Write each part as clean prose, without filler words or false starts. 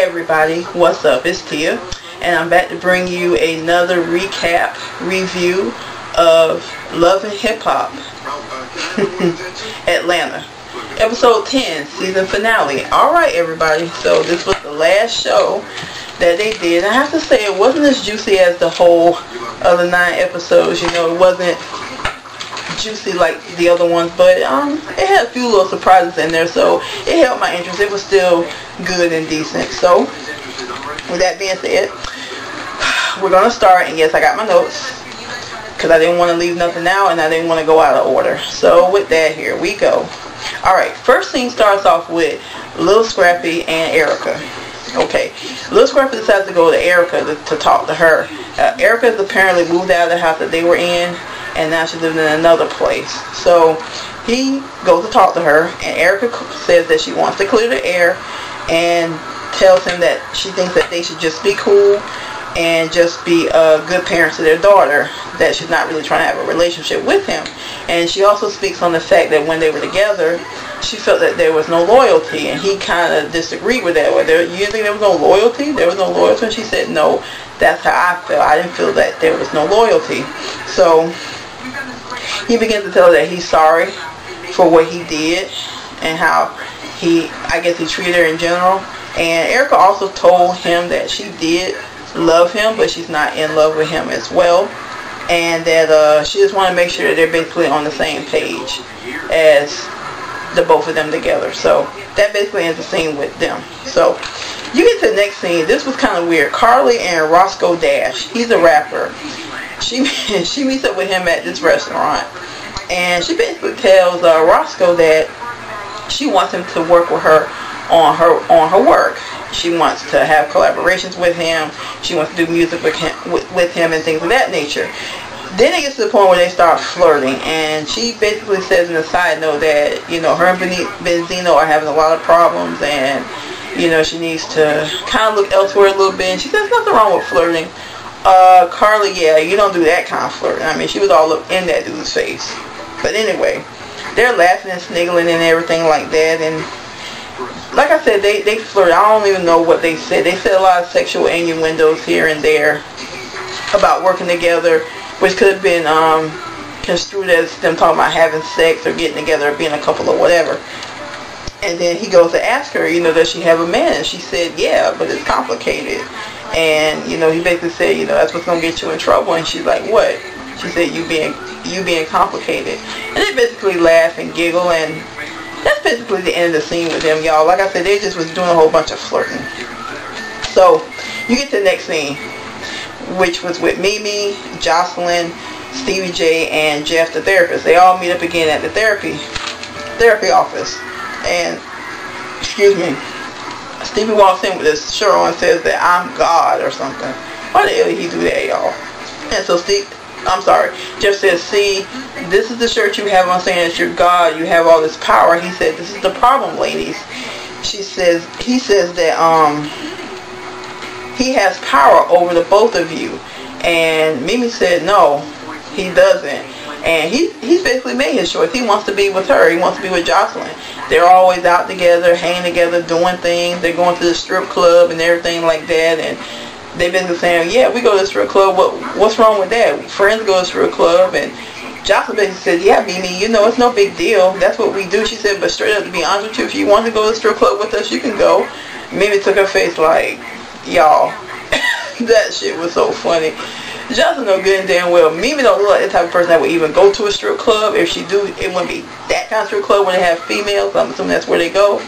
everybody, what's up? It's Tia, and I'm back to bring you another recap review of Love and Hip Hop Atlanta, episode 10, season finale. Alright everybody, so this was the last show that they did. I have to say it wasn't as juicy as the whole other 9 episodes. You know, it wasn't juicy like the other ones, but it had a few little surprises in there, so it held my interest. It was still good and decent. So with that being said, we're gonna start, and yes, I got my notes because I didn't want to leave nothing out and I didn't want to go out of order. So with that, here we go. Alright, first scene starts off with Lil Scrappy and Erica. Okay, Lil Scrappy decides to go to Erica to talk to her. Erica has apparently moved out of the house that they were in, and now she's living in another place. So he goes to talk to her, and Erica says that she wants to clear the air and tells him that she thinks that they should just be cool and just be good parents to their daughter, that she's not really trying to have a relationship with him. And she also speaks on the fact that when they were together, she felt that there was no loyalty, and he kind of disagreed with that. You think there was no loyalty? There was no loyalty? And she said, no, that's how I felt. I didn't feel that there was no loyalty. So he begins to tell her that he's sorry for what he did and how I guess he treated her in general. And Erica also told him that she did love him, but she's not in love with him as well, and that she just want to make sure that they're basically on the same page as the both of them together. So that basically ends the scene with them. So you get to the next scene. This was kind of weird. Carly and Rosco Dash, he's a rapper. She meets up with him at this restaurant, and she basically tells Rosco that she wants him to work with her on her work. She wants to have collaborations with him. She wants to do music with him and things of that nature. Then it gets to the point where they start flirting, and she basically says in a side note that, you know, her and Benzino are having a lot of problems, and, you know, she needs to kind of look elsewhere a little bit. And she says nothing wrong with flirting. Carly, yeah, you don't do that kind of flirting. I mean, she was all up in that dude's face. But anyway, they're laughing and sniggling and everything like that, and like I said, they flirt. I don't even know what they said. They said a lot of sexual innuendos here and there about working together, which could have been construed as them talking about having sex or getting together or being a couple or whatever. And then he goes to ask her, you know, does she have a man? And she said, yeah, but it's complicated. And, you know, he basically said, you know, that's what's going to get you in trouble. And she's like, what? She said, you being complicated. And they basically laugh and giggle, and that's basically the end of the scene with them, y'all. Like I said, they just was doing a whole bunch of flirting. So you get to the next scene, which was with Mimi, Joseline, Stevie J, and Jeff, the therapist. They all meet up again at the therapy office. And, excuse me, Stevie walks in with his shirt on and says that I'm God or something. Why the hell did he do that, y'all? And so Jeff says, see, this is the shirt you have on saying that you're God, you have all this power. He said, this is the problem, ladies. He says that he has power over the both of you. And Mimi said, no, he doesn't. And he's basically made his choice. He wants to be with her. He wants to be with Joseline. They're always out together, hanging together, doing things. They're going to the strip club and everything like that. And they've been saying, yeah, we go to the strip club. What's wrong with that? Friends go to the strip club. And Joseline basically said, yeah, Mimi, you know, it's no big deal. That's what we do. She said, but straight up, to be honest with you, if you want to go to the strip club with us, you can go. Mimi took her face like, y'all, that shit was so funny. Joseline know good and damn well Mimi don't look like the type of person that would even go to a strip club. If she do, it wouldn't be that kind of strip club where they have females. I'm assuming that's where they go.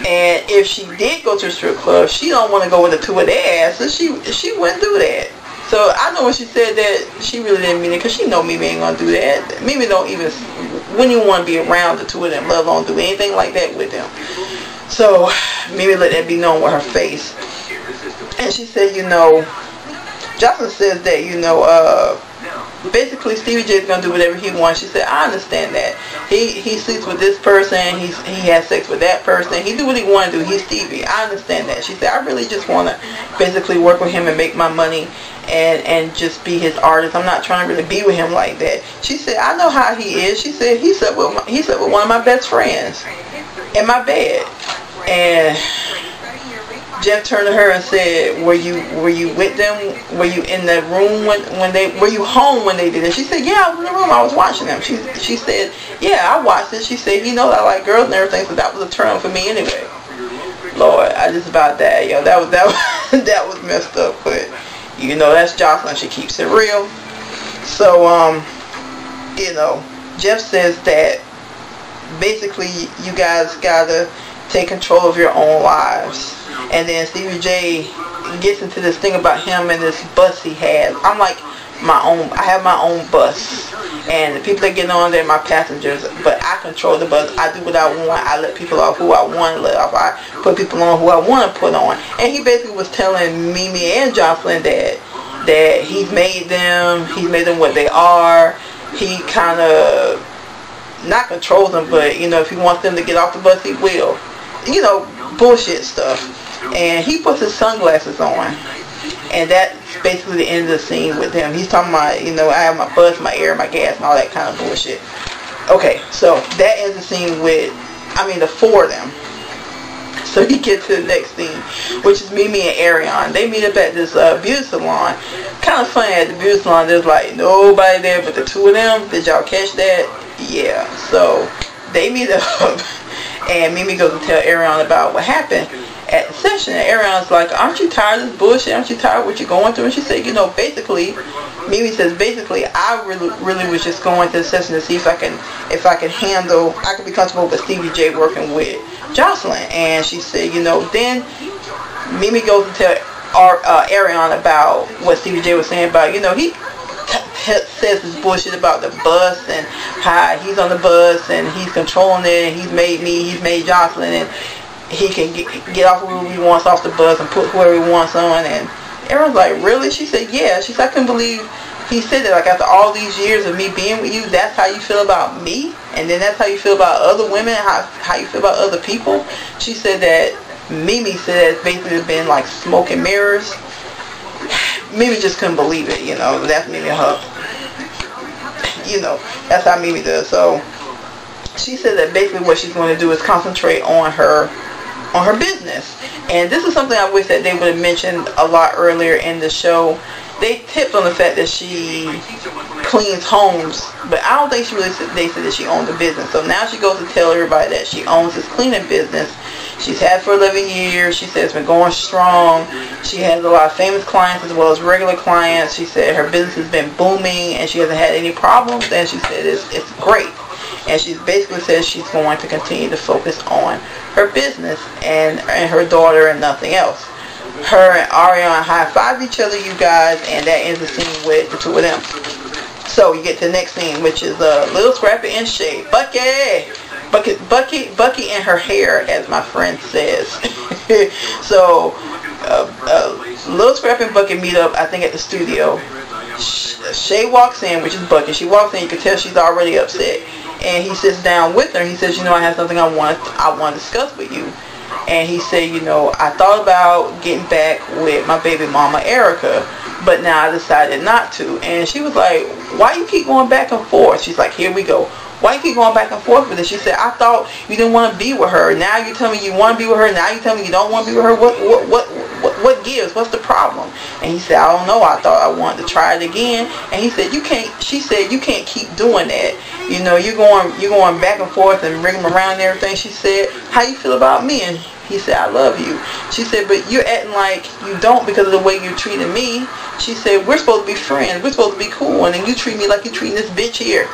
And if she did go to a strip club, she don't want to go with the two of their asses. She wouldn't do that. So I know when she said that, she really didn't mean it, because she know Mimi ain't gonna do that. Mimi wouldn't even want to be around the two of them, let alone do anything like that with them. So Mimi let that be known with her face. And she said, you know, Joseline says that, you know, basically Stevie J is going to do whatever he wants. She said, I understand that. He sleeps with this person. He has sex with that person. He do what he want to do. He's Stevie. I understand that. She said, I really just want to basically work with him and make my money and just be his artist. I'm not trying to really be with him like that. She said, I know how he is. She said, he slept with one of my best friends in my bed. And Jeff turned to her and said, were you with them? Were you in the room were you home when they did it? She said, yeah, I was in the room. I was watching them. She said, yeah, I watched it. She said, you know, I like girls and everything, so that was a turn for me anyway. Lord, I just about that, yo. That was messed up, but you know, that's Joseline. She keeps it real. So, you know, Jeff says that basically you guys gotta take control of your own lives. And then Stevie J gets into this thing about him and this bus he has. I'm like, I have my own bus, and the people that get on there are my passengers, but I control the bus. I do what I want. I let people off who I want to let off. I put people on who I want to put on. And he basically was telling Mimi and Joseline that he's made them what they are. He kind of not controls them, but you know, if he wants them to get off the bus, he will. You know, bullshit stuff. And he puts his sunglasses on, and that's basically the end of the scene with him. He's talking about, you know, I have my bus, my air, my gas, and all that kind of bullshit. Okay, so that ends the scene with, the four of them. So you get to the next scene, which is Mimi and Ariane. They meet up at this beauty salon. Kind of funny, at the beauty salon, there's like nobody there but the two of them. Did y'all catch that? Yeah. So they meet up, and Mimi goes to tell Ariane about what happened at the session. And Ariane's like, aren't you tired of this bullshit? Aren't you tired of what you're going through? And she said, you know, basically, Mimi says, basically, I really was just going to the session to see if I can be comfortable with Stevie J working with Joseline. And she said, you know, then Mimi goes to tell Ariane about what Stevie J was saying about, you know, he says this bullshit about the bus and how he's on the bus and he's controlling it, and he's made Joseline, and he can get off whoever he wants off the bus and put whoever he wants on. And Aaron's like, really? She said, yeah. She said, I couldn't believe he said that. Like, after all these years of me being with you, that's how you feel about me? And then that's how you feel about other women, how you feel about other people? She said that Mimi said it's basically been like smoke and mirrors. Mimi just couldn't believe it, you know. That's Mimi her. You know, that's how Mimi does. So she said that basically what she's going to do is concentrate on her business. And this is something I wish that they would have mentioned a lot earlier in the show. They tipped on the fact that she cleans homes, but I don't think they said that she owned a business. So now she goes to tell everybody that she owns this cleaning business. She's had for 11 years. She said it's been going strong. She has a lot of famous clients as well as regular clients. She said her business has been booming and she hasn't had any problems, and she said it's great. And she basically says she's going to continue to focus on her business and her daughter and nothing else. Her and Ariane high-five each other, you guys, and that ends the scene with the two of them. So you get to the next scene, which is Little Scrappy and Shay. Bucky and her hair, as my friend says. So Little Scrappy and Bucky meet up, I think, at the studio. Shay walks in, which is Bucky. She walks in, you can tell she's already upset. And he sits down with her. He says, you know, I have something I want to discuss with you. And he said, you know, I thought about getting back with my baby mama, Erica, but now I decided not to. And she was like, why you keep going back and forth? She's like, here we go. Why you keep going back and forth with it? She said, I thought you didn't want to be with her. Now you tell me you want to be with her. Now you tell me you don't want to be with her. What gives? What's the problem? And he said, I don't know. I thought I wanted to try it again. And he said, you can't. She said, you can't keep doing that. You know, you're going back and forth and bringing them around and everything. She said, how you feel about me? And he said, I love you. She said, but you're acting like you don't because of the way you treated me. She said, we're supposed to be friends. We're supposed to be cool. And then you treat me like you treating this bitch here.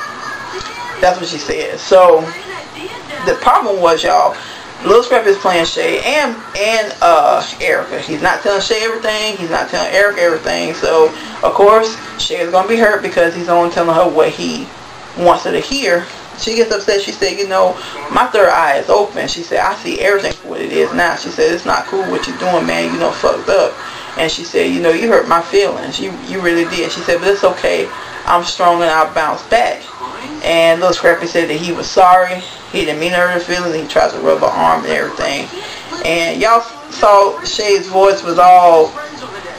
That's what she said. So the problem was, y'all, Lil Scrappy is playing Shay and Erica. He's not telling Shay everything. He's not telling Erica everything. So of course Shay is gonna be hurt because he's only telling her what he wants her to hear. She gets upset. She said, you know, my third eye is open. She said, I see everything for what it is now. She said, it's not cool what you're doing, man. You know, fucked up. And she said, you know, you hurt my feelings. You really did. She said, but it's okay. I'm strong and I'll bounce back. And Lil Scrappy said that he was sorry. He didn't mean to hurt her feelings. He tried to rub her arm and everything. And y'all saw Shay's voice was all,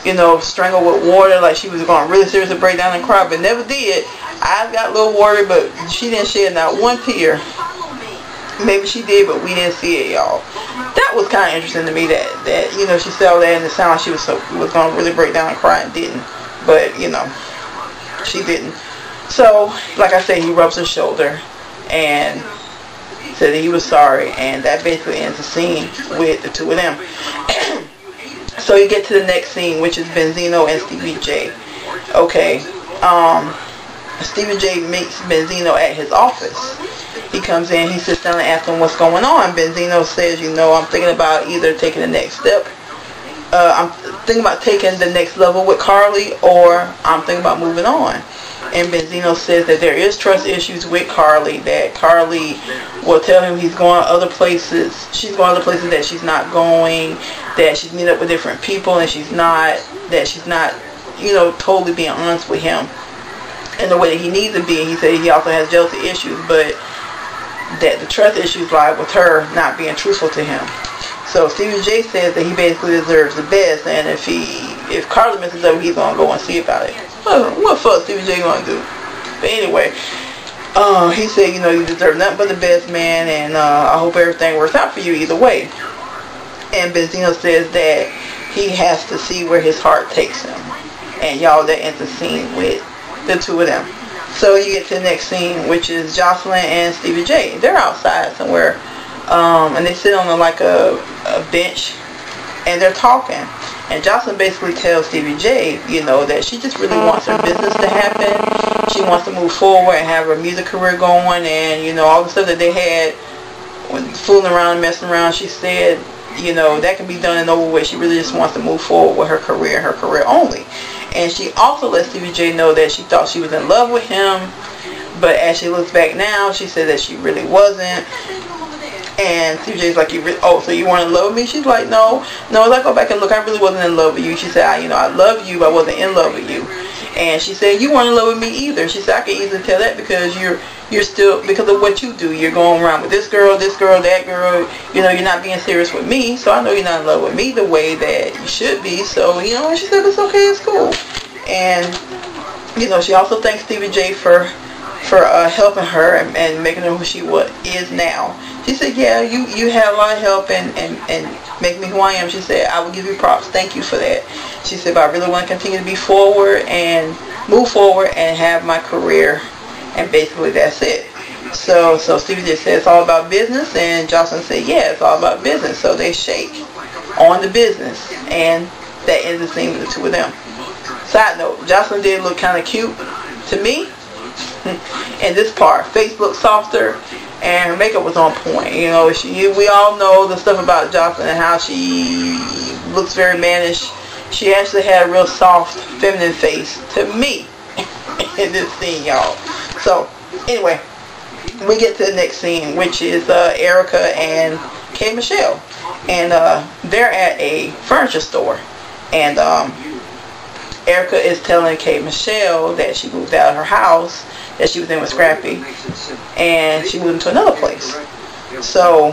you know, strangled with water, like she was going to really seriously break down and cry, but never did. I got a little worried, but she didn't shed not one tear. Maybe she did, but we didn't see it, y'all. That was kind of interesting to me that you know, she said all that and it sounded like she was going to really break down and cry and didn't. But, you know, she didn't. So, like I said, he rubs her shoulder and said that he was sorry, and that basically ends the scene with the two of them. So you get to the next scene, which is Benzo and Stevie J. Okay, Stevie J meets Benzo at his office. He comes in, he sits down and asks him what's going on. Benzo says, you know, I'm thinking about either taking the next step. I'm thinking about taking the next level with Carly, or I'm thinking about moving on. And Benzo says that there is trust issues with Carly, that Carly will tell him he's going other places, she's going other places that she's not going, that she's meeting up with different people, and she's not, you know, totally being honest with him in the way that he needs to be. And he said he also has jealousy issues, but that the trust issues lie with her not being truthful to him. So Stevie J says that he basically deserves the best, and if Carly messes up, he's gonna go and see about it. What the fuck Stevie J gonna do? But anyway, he said, you know, you deserve nothing but the best, man, and I hope everything works out for you either way. And Benzo says that he has to see where his heart takes him. And y'all, that ends the scene with the two of them. So you get to the next scene, which is Joseline and Stevie J. They're outside somewhere, and they sit on like a bench, and they're talking. And Joseline basically tells Stevie J, you know, that she just really wants her business to happen. She wants to move forward and have her music career going, and, you know, all the stuff that they had when fooling around and messing around, she said, you know, that can be done and over with. She really just wants to move forward with her career only. And she also let Stevie J know that she thought she was in love with him, but as she looks back now, she said that she really wasn't. And Stevie J's like, oh, so you weren't in love with me? She's like, no. As I go back and look, I really wasn't in love with you. She said, I love you, but I wasn't in love with you. And she said, you weren't in love with me either. She said, I can easily tell that because you're still, because of what you do. You're going around with this girl, that girl. You know, you're not being serious with me. So I know you're not in love with me the way that you should be. So, you know, and she said, it's okay, it's cool. And, you know, she also thanks Stevie J for helping her and making her who she is now. She said, yeah, you had a lot of help and make me who I am. She said, I will give you props. Thank you for that. She said, but I really want to continue to be forward and move forward and have my career. And basically that's it. So Stevie J said it's all about business, and Joseline said, yeah, it's all about business. So they shake on the business, and that ends the scene with the two of them. Side note, Joseline did look kind of cute to me in this part. Face looked softer, and her makeup was on point. You know, we all know the stuff about Joseline and how she looks very mannish. She actually had a real soft, feminine face to me in this scene, y'all. So, anyway, we get to the next scene, which is Erica and K. Michelle. And they're at a furniture store. And Erica is telling K. Michelle that she moved out of her house that she was in with Scrappy, and she moved into another place. So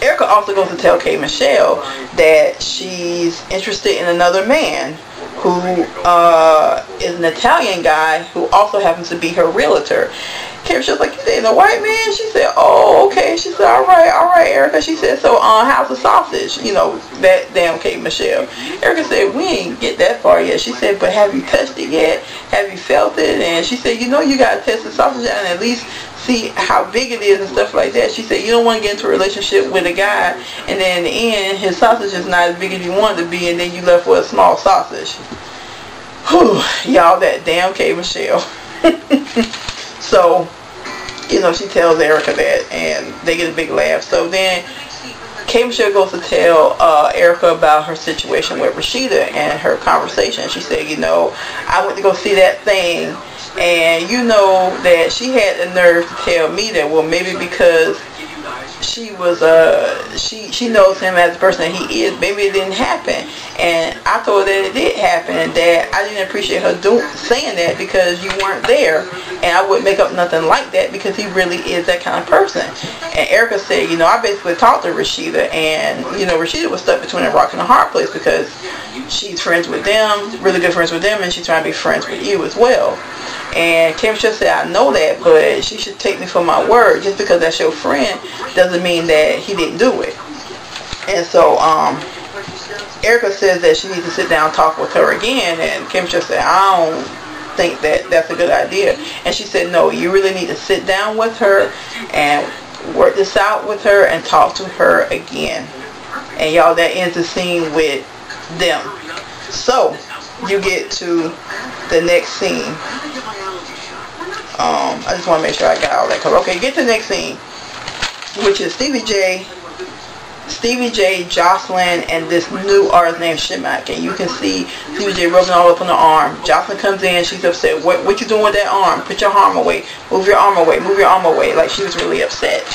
Erica also goes to tell K. Michelle that she's interested in another man who is an Italian guy who also happens to be her realtor. K. Michelle's like, you saying a white man? She said, oh, okay. She said, all right, Erica. She said, so how's the sausage? You know, that damn K. Michelle. Erica said, we ain't get that far yet. She said, but have you touched it yet? Have you felt it? And she said, you know, you got to test the sausage out and at least see how big it is and stuff like that. She said, you don't want to get into a relationship with a guy and then in the end, his sausage is not as big as you want it to be, and then you left with a small sausage. Whew, y'all, that damn K. Michelle. So, you know, she tells Erica that, and they get a big laugh. So then K. Michelle goes to tell Erica about her situation with Rasheeda and her conversation. She said, you know, I went to go see that thing, and you know that she had the nerve to tell me that, well, maybe because she was she knows him as the person that he is, maybe it didn't happen. And I told her that it did happen, and that I didn't appreciate her saying that because you weren't there, and I wouldn't make up nothing like that because he really is that kind of person. And Erica said, you know, I basically talked to Rasheeda, and you know, Rasheeda was stuck between a rock and a hard place because she's friends with them, really good friends with them, and she's trying to be friends with you as well. And K. Michelle said, I know that, but she should take me for my word. Just because that's your friend doesn't mean that he didn't do it. And so Erica says that she needs to sit down and talk with her again, and Kim just said, I don't think that that's a good idea. And she said, no, you really need to sit down with her and work this out with her and talk to her again. And y'all, that ends the scene with them. So you get to the next scene. I just want to make sure I got all that covered. Okay, get to the next scene, which is Stevie J, Joseline, and this new artist named Shemak. And you can see Stevie J rubbing all up on the arm. Joseline comes in, she's upset. What you doing with that arm? Put your arm away. Move your arm away. Move your arm away. Like, she was really upset.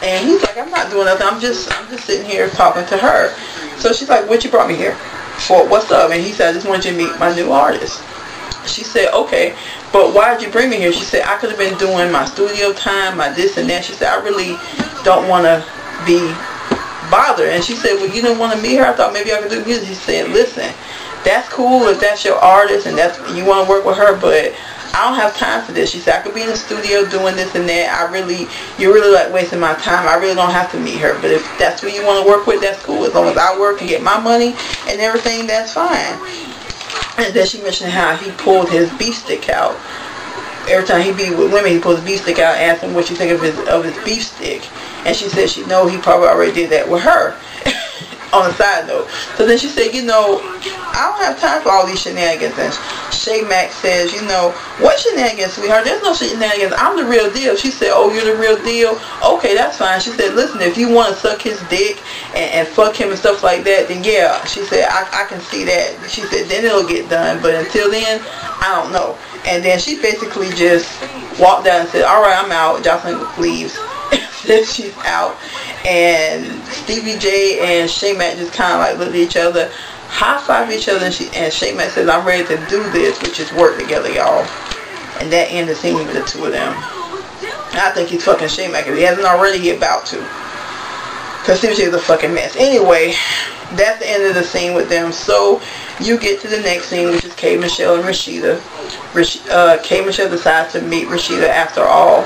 And he's like, I'm not doing nothing. I'm just sitting here talking to her. So she's like, what you brought me here for? What's up? And he said, I just wanted you to meet my new artist. She said, okay, but why did you bring me here? She said, I could have been doing my studio time, my this and that. She said, I really don't want to be bothered. And she said, well, you didn't want to meet her? I thought maybe I could do music. She said, listen, that's cool if that's your artist and that's you want to work with her, but I don't have time for this. She said, I could be in the studio doing this and that. You're really like wasting my time. I really don't have to meet her. But if that's who you want to work with, that's cool. As long as I work and get my money and everything, that's fine. And then she mentioned how he pulled his beef stick out. Every time he be with women, he pulls his beef stick out and asks them what you think of his beef stick. And she said she know he probably already did that with her. On a side note. So then she said, you know, I don't have time for all these shenanigans. And Shay Max says, you know, what shenanigans, sweetheart? There's no shenanigans. I'm the real deal. She said, oh, you're the real deal? Okay, that's fine. She said, listen, if you want to suck his dick and fuck him and stuff like that, then yeah. She said, I can see that. She said, then it'll get done. But until then, I don't know. And then she basically just walked out and said, all right, I'm out. Joseline leaves. Then she's out. And Stevie J and Shay Max just kind of like look at each other, high five each other, and Shay Max says, I'm ready to do this, which is work together, y'all. And that ended the scene with the two of them. And I think he's fucking Shay Max. If he hasn't already, he's about to. Because Stevie J is a fucking mess. Anyway, that's the end of the scene with them. So you get to the next scene, which is K. Michelle and Rasheeda. K. Michelle decides to meet Rasheeda after all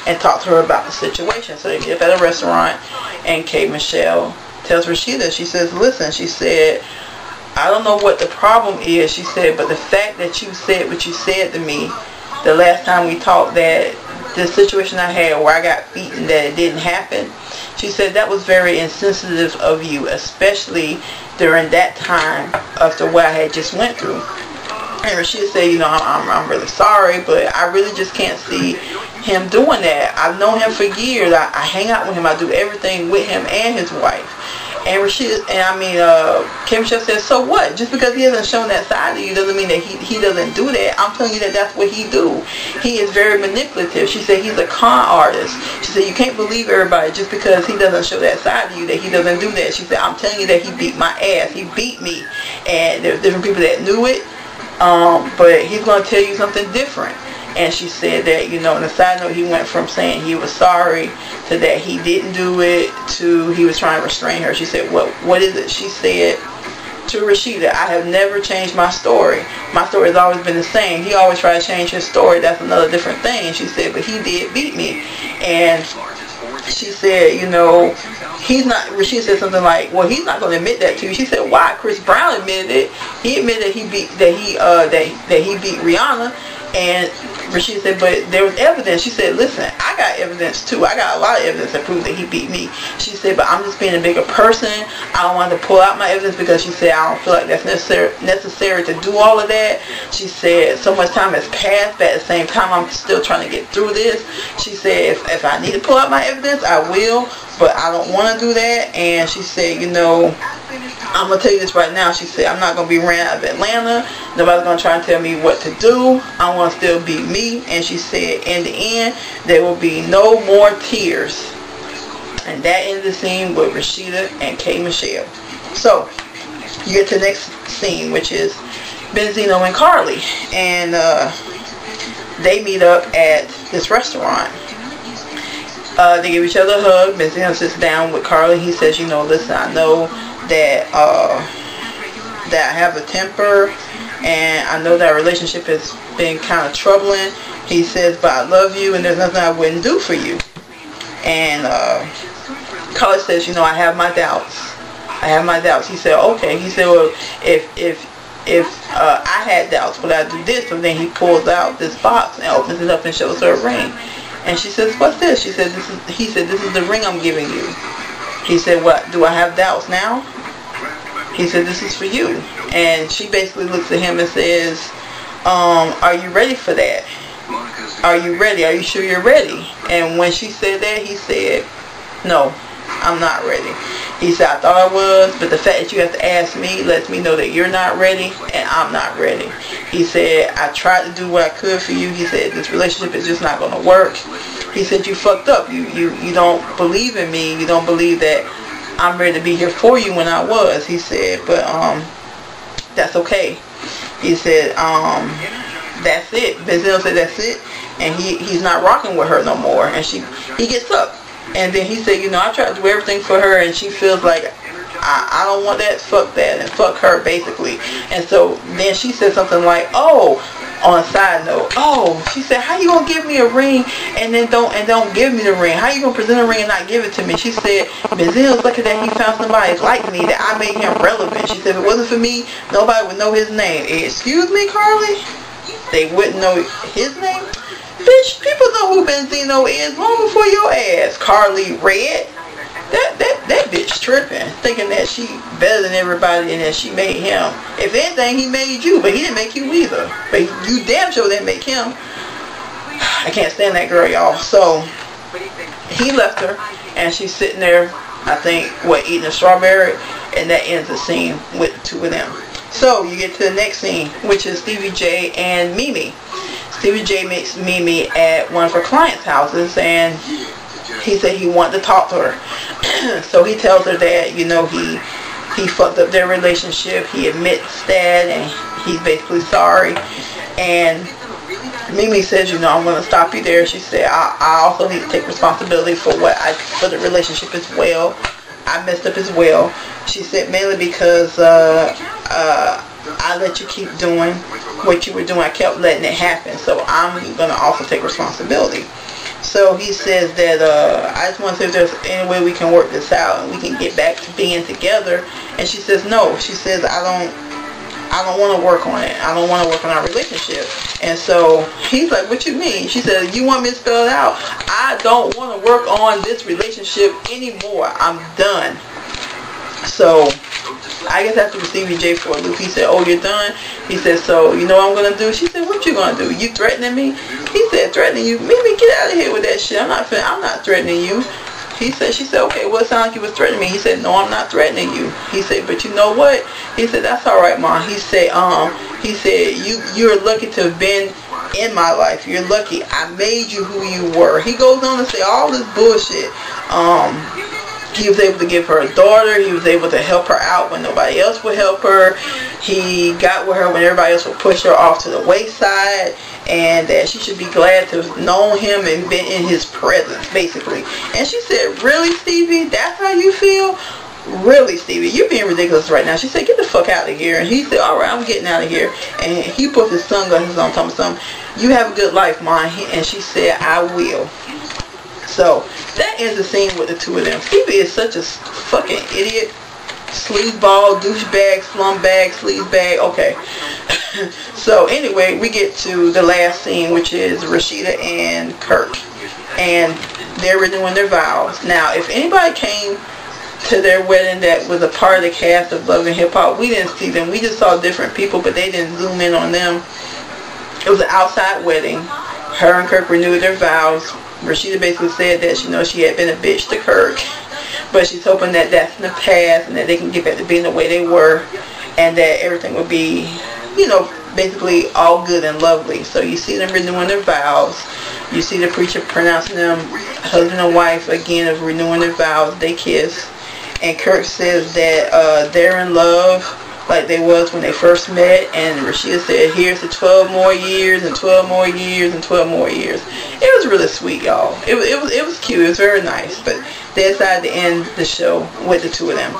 and talk to her about the situation. So they get up at a restaurant, and K. Michelle tells Rasheeda, she says, listen, she said, I don't know what the problem is, she said, but the fact that you said what you said to me the last time we talked, that the situation I had where I got beaten, that it didn't happen, she said that was very insensitive of you, especially during that time after what I had just went through. And Rasheeda said, you know, I'm really sorry, but I really just can't see him doing that. I've known him for years. I hang out with him. I do everything with him and his wife. And Rasheeda, K. Michelle says, so what? Just because he hasn't shown that side to you doesn't mean that he doesn't do that. I'm telling you that that's what he do. He is very manipulative. She said he's a con artist. She said you can't believe everybody just because he doesn't show that side to you that he doesn't do that. She said, I'm telling you that he beat my ass. He beat me. And there's different people that knew it. But he's going to tell you something different. And she said that, you know, on a side note, he went from saying he was sorry to that he didn't do it to he was trying to restrain her. She said, what is it? She said to Rasheeda, I have never changed my story. My story has always been the same. He always tried to change his story. That's another different thing. And she said, but he did beat me. And she said, you know, he's not, Rasheeda said something like, well, he's not going to admit that to you. She said, why? Chris Brown admitted it. He admitted that he beat Rihanna. And Rasheeda said, but there was evidence. She said, listen, I got evidence too. I got a lot of evidence that proves that he beat me. She said, but I'm just being a bigger person. I don't want to pull out my evidence because she said, I don't feel like that's necessary to do all of that. She said, so much time has passed, but at the same time, I'm still trying to get through this. She said, if I need to pull out my evidence, I will, but I don't want to do that. And she said, you know, I'm going to tell you this right now. She said, I'm not going to be ran out of Atlanta. Nobody's going to try and tell me what to do. I want to still be me. And she said, in the end, there will be no more tears. And that ended the scene with Rasheeda and K. Michelle. So, you get to the next scene, which is Benzo and Carly. And they meet up at this restaurant. They give each other a hug. Benzo sits down with Carly. He says, you know, listen, I know that I have a temper, and I know that our relationship has been kind of troubling. He says, but I love you, and there's nothing I wouldn't do for you. And Carly says, you know, I have my doubts, I have my doubts. He said, okay. He said, well, if I had doubts, would I do this? So then he pulls out this box and opens it up and shows her a ring. And she says, what's this? She said, he said, this is the ring I'm giving you. He said, what, do I have doubts now? He said, this is for you. And she basically looks at him and says, are you ready for that? Are you ready? Are you sure you're ready? And when she said that, he said, no, I'm not ready. He said, I thought I was, but the fact that you have to ask me lets me know that you're not ready and I'm not ready. He said, I tried to do what I could for you. He said, this relationship is just not going to work. He said, you fucked up. You don't believe in me. You don't believe that I'm ready to be here for you when I was. He said, but that's okay. He said, that's it. Benzo said, that's it. And he's not rocking with her no more. And he gets up. And then he said, you know, I tried to do everything for her, and she feels like I don't want that, fuck that, and fuck her, basically. And so then she said something like, oh, on a side note, oh, she said, how you gonna give me a ring and then don't give me the ring? How you gonna present a ring and not give it to me? She said, Benzo's lucky that he found somebody like me, that I made him relevant. She said, if it wasn't for me, nobody would know his name. Excuse me, Carly? They wouldn't know his name? Bitch, people know who Benzo is long before your ass, Carly Red. That bitch tripping, thinking that she better than everybody and that she made him. If anything, he made you, but he didn't make you either. But you damn sure didn't make him. I can't stand that girl, y'all. So he left her, and she's sitting there, I think, eating a strawberry, and that ends the scene with the two of them. So you get to the next scene, which is Stevie J and Mimi. Stevie J meets Mimi at one of her clients' houses, and he said he wanted to talk to her. So he tells her that, you know, he fucked up their relationship. He admits that, and he's basically sorry. And Mimi says, you know, I'm going to stop you there. She said, I also need to take responsibility for for the relationship as well. I messed up as well. She said, mainly because I let you keep doing what you were doing. I kept letting it happen. So I'm going to also take responsibility. So he says that, I just want to see if there's any way we can work this out and we can get back to being together. And she says, no. She says, I don't want to work on it. I don't want to work on our relationship. And so he's like, what you mean? She said, you want me to spell it out? I don't want to work on this relationship anymore. I'm done. So I guess after Stevie J for a loop, he said, oh, you're done? He said, so you know what I'm going to do? She said, what you going to do? You threatening me? He said, threatening you? Mimi, get out of here with that shit. I'm not threatening you. She said, okay, well, it sounded like you was threatening me. He said, no, I'm not threatening you. He said, but you know what? He said, that's all right, Mom. He said, you're lucky to have been in my life. You're lucky. I made you who you were. He goes on to say all this bullshit. He was able to give her a daughter. He was able to help her out when nobody else would help her. He got with her when everybody else would push her off to the wayside. And that she should be glad to have known him and been in his presence, basically. And she said, really, Stevie? That's how you feel? Really, Stevie? You're being ridiculous right now. She said, get the fuck out of here. And he said, all right, I'm getting out of here. And he put his sunglasses on, talking something. You have a good life, Mom. And she said, I will. So that ends the scene with the two of them. Stevie is such a fucking idiot. Sleazeball, douchebag, slumbag, sleazebag. Okay. So anyway, we get to the last scene, which is Rasheeda and Kirk. And they're renewing their vows. Now, if anybody came to their wedding that was a part of the cast of Love and Hip Hop, we didn't see them. We just saw different people, but they didn't zoom in on them. It was an outside wedding. Her and Kirk renewed their vows. Rasheeda basically said that, you know, she had been a bitch to Kirk, but she's hoping that that's in the past and that they can get back to being the way they were, and that everything will be, you know, basically all good and lovely. So you see them renewing their vows. You see the preacher pronouncing them husband and wife again of renewing their vows. They kiss, and Kirk says that they're in love like they was when they first met. And Rasheeda said, here's to 12 more years and 12 more years and 12 more years. It was really sweet, y'all. It was cute. It was very nice. But they decided to end the show with the two of them.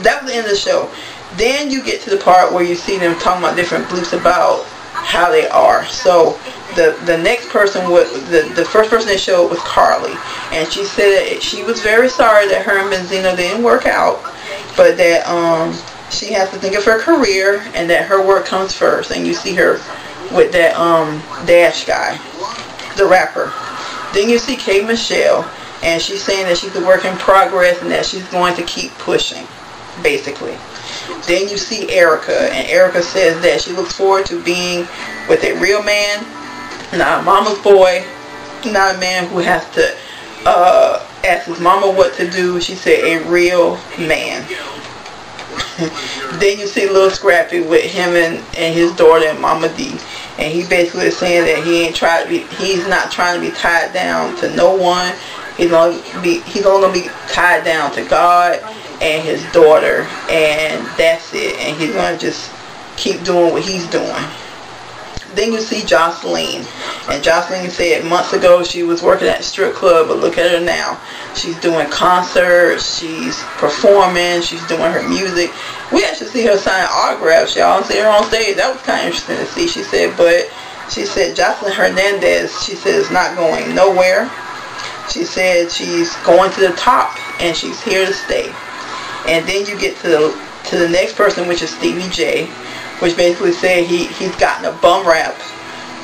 That was the end of the show. Then you get to the part where you see them talking about different beliefs about how they are. So the next person, the first person they showed was Carly. And she said that she was very sorry that her and Benzo didn't work out. but that she has to think of her career and that her work comes first. And you see her with that Dash guy, the rapper. Then you see K. Michelle, and she's saying that she's a work in progress and that she's going to keep pushing, basically. Then you see Erica, and Erica says that she looks forward to being with a real man, not a mama's boy, not a man who has to ask his mama what to do. She said a real man. Then you see little Scrappy with him and his daughter and Mama D, and he basically is saying that he's not trying to be tied down to no one. He's only gonna be tied down to God and his daughter, and that's it. And he's gonna just keep doing what he's doing. Then you see Joseline, and Joseline said months ago she was working at the strip club, but look at her now. She's doing concerts, she's performing, she's doing her music. We actually see her sign autographs, y'all, and see her on stage. That was kind of interesting to see. She said Joseline Hernandez, she said, is not going nowhere. She said she's going to the top, and she's here to stay. And then you get to the next person, which is Stevie J, which basically said he's gotten a bum rap,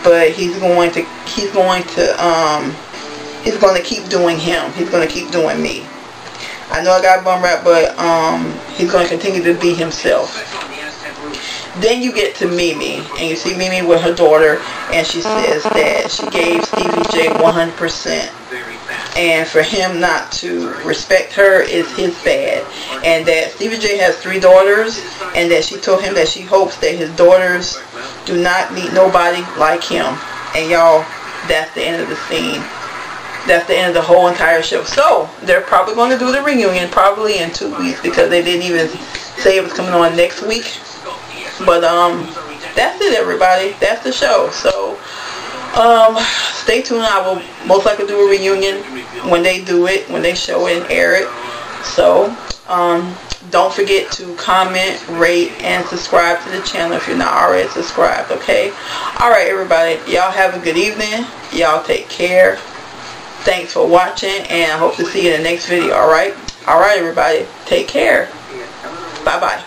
but he's going to keep doing him. He's going to keep doing me. I know I got a bum rap, but he's going to continue to be himself. Then you get to Mimi, and you see Mimi with her daughter, and she says that she gave Stevie J 100%. And for him not to respect her is his bad. And that Stevie J has 3 daughters, and that she told him that she hopes that his daughters do not meet nobody like him. And y'all, that's the end of the scene. That's the end of the whole entire show. So they're probably going to do the reunion probably in 2 weeks, because they didn't even say it was coming on next week. But that's it, everybody. That's the show. So stay tuned. I will most likely do a reunion when they do it, when they show it and air it. So don't forget to comment, rate, and subscribe to the channel if you're not already subscribed. Okay. Alright, everybody, y'all have a good evening. Y'all take care. Thanks for watching, and I hope to see you in the next video. Alright, everybody, take care. Bye bye.